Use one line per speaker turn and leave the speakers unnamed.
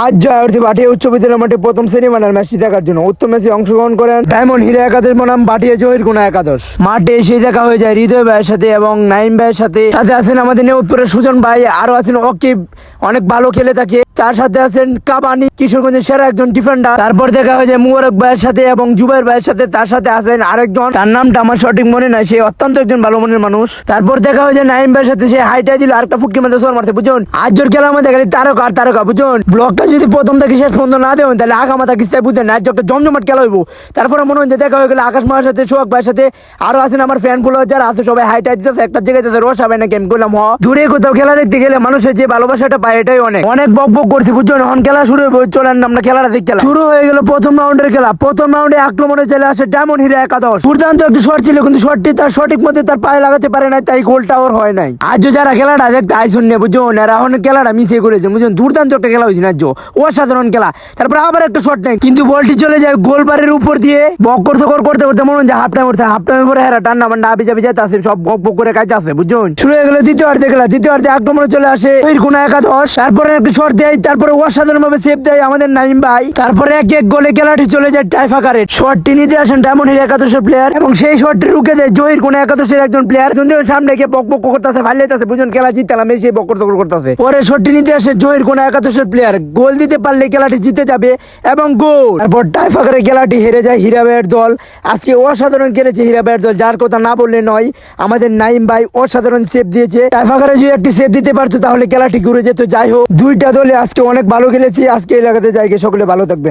আজ জয় হচ্ছে ভাটিয়া উচ্চ বিদ্যালয় মাঠে প্রথম সেমিফাইনাল ম্যাচটি দেখার জন্য উত্তম ম্যাচে অংশগ্রহণ করেন ডায়মন্ড হিরো একাদশ বনাম ভাটিয়া জহির কোনা একাদশ। মাঠে এসে দেখা হয়ে যায় হৃদয় ভাইয়ের সাথে এবং নাইম ভাইয়ের সাথে। সাথে আছেন আমাদের নেউতপুরের সুজন ভাই, আরো আছেন অকিব, অনেক ভালো খেলে থাকে। তার সাথে আছেন কাবানি, কিশোরগঞ্জের সেরা একজন ডিফেন্ডার। তারপর দেখা হয়ে যায় মুবারক ভাইয়ের সাথে এবং জুবাইর ভাইয়ের সাথে। তার সাথে আছেন আরেকজন, তার নামটা আমার সঠিক মনে নাই, সে অত্যন্ত একজন ভালো মনের মানুষ। তারপর দেখা হয়ে যায় নাইম ভাইয়ের সাথে, সে হাইটাই দিল আরেকটা ফুটকি মধ্যে সোয়ার মারতে, বুঝুন। আজকের খেলার মধ্যে খালি তারকা আর তারকা, বুঝুন। ব্লকটা যদি প্রথম থেকে শেষ পর্যন্ত না দেবেন তাহলে আগামাতা কিস্তায় বুঝতেন না, আজ একটা জমজমাট খেলা হইব। তারপরে মনে হচ্ছে দেখা হয়ে গেল আকাশ মার সাথে, সোহাগ ভাইয়ের সাথে, আরো আছেন আমার ফ্যান ফলোয়ার যারা আছে, সবাই হাইটাই দিতেছে একটা জায়গায়, তাদের রস হবে না কেন করলাম। দূরে কোথাও খেলা দেখতে গেলে মানুষের যে ভালোবাসাটা পায় এটাই অনেক অনেক বক বক করছি, বুঝছেন। এখন খেলা শুরু হইব, চলেন আমরা খেলাটা দেখি। খেলা শুরু হয়ে গেল প্রথম রাউন্ডের খেলা। প্রথম রাউন্ডে আক্রমণে চলে আসে ডায়মন্ড হিরো একাদশ। দুর্দান্ত একটি শট ছিল, কিন্তু শটটি তার সঠিক মধ্যে তার পায়ে লাগাতে পারে নাই, তাই গোলটা ওর হয় নাই। আজ যারা খেলাটা দেখতে আইসুন না, বুঝুন, এরা এখন খেলাটা মিশিয়ে করেছে, বুঝুন। দুর্দান্ত একটা খেলা হয়েছে না, অসাধারণ খেলা। তারপর আবার একটা শট নেই, কিন্তু বলটি চলে যায় গোলবারের উপর দিয়ে। বক করতে করতে করতে মনে হয় হাফ টাইম করতে, হাফ টাইমের পরে হেরা টান্না মান্না আবি যাবি যেতে আসে, সব বক বক করে কাজে আসে, বুঝুন। শুরু হয়ে গেল দ্বিতীয়ার্ধে খেলা। দ্বিতীয়ার্ধে আক্রমণে চলে আসে কোনা একাদশ। তারপরে একটা শট দেয়, তারপরে অসাধারণ ভাবে সেভ দেয় আমাদের নাইম ভাই। তারপরে এক এক গোলে খেলাটি চলে যায় টাই ফাঁকারে। শটটি নিতে আসেন ডায়মন্ড হিরো একাদশের প্লেয়ার এবং সেই শটটি রুখে দেয় জহির কোনা একাদশের একজন প্লেয়ার। যদি সামনে গিয়ে বক বক করতেছে, ফাইলাইতেছে, বুঝুন। খেলা জিতলাম, এই সেই বক করতেছে। পরে শটটি নিতে আসে জহির কোনা একাদশের প্লেয়ার। গোল দিতে পারলে খেলাটি জিতে যাবে এবং গোল। তারপর টাই ফাঁকারে খেলাটি হেরে যায় হীরা ভাইয়ের দল। আজকে অসাধারণ খেলেছে হীরা ভাইয়ের দল, যার কথা না বললে নয়। আমাদের নাইম ভাই অসাধারণ সেভ দিয়েছে। টাই ফাঁকারে যদি একটি সেভ দিতে পারতো তাহলে খেলাটি ঘুরে যেত। যাই হোক, দুইটা দলে আজকে অনেক ভালো খেলেছে। আজকে এলাকাতে যাই, সকলে ভালো থাকবেন।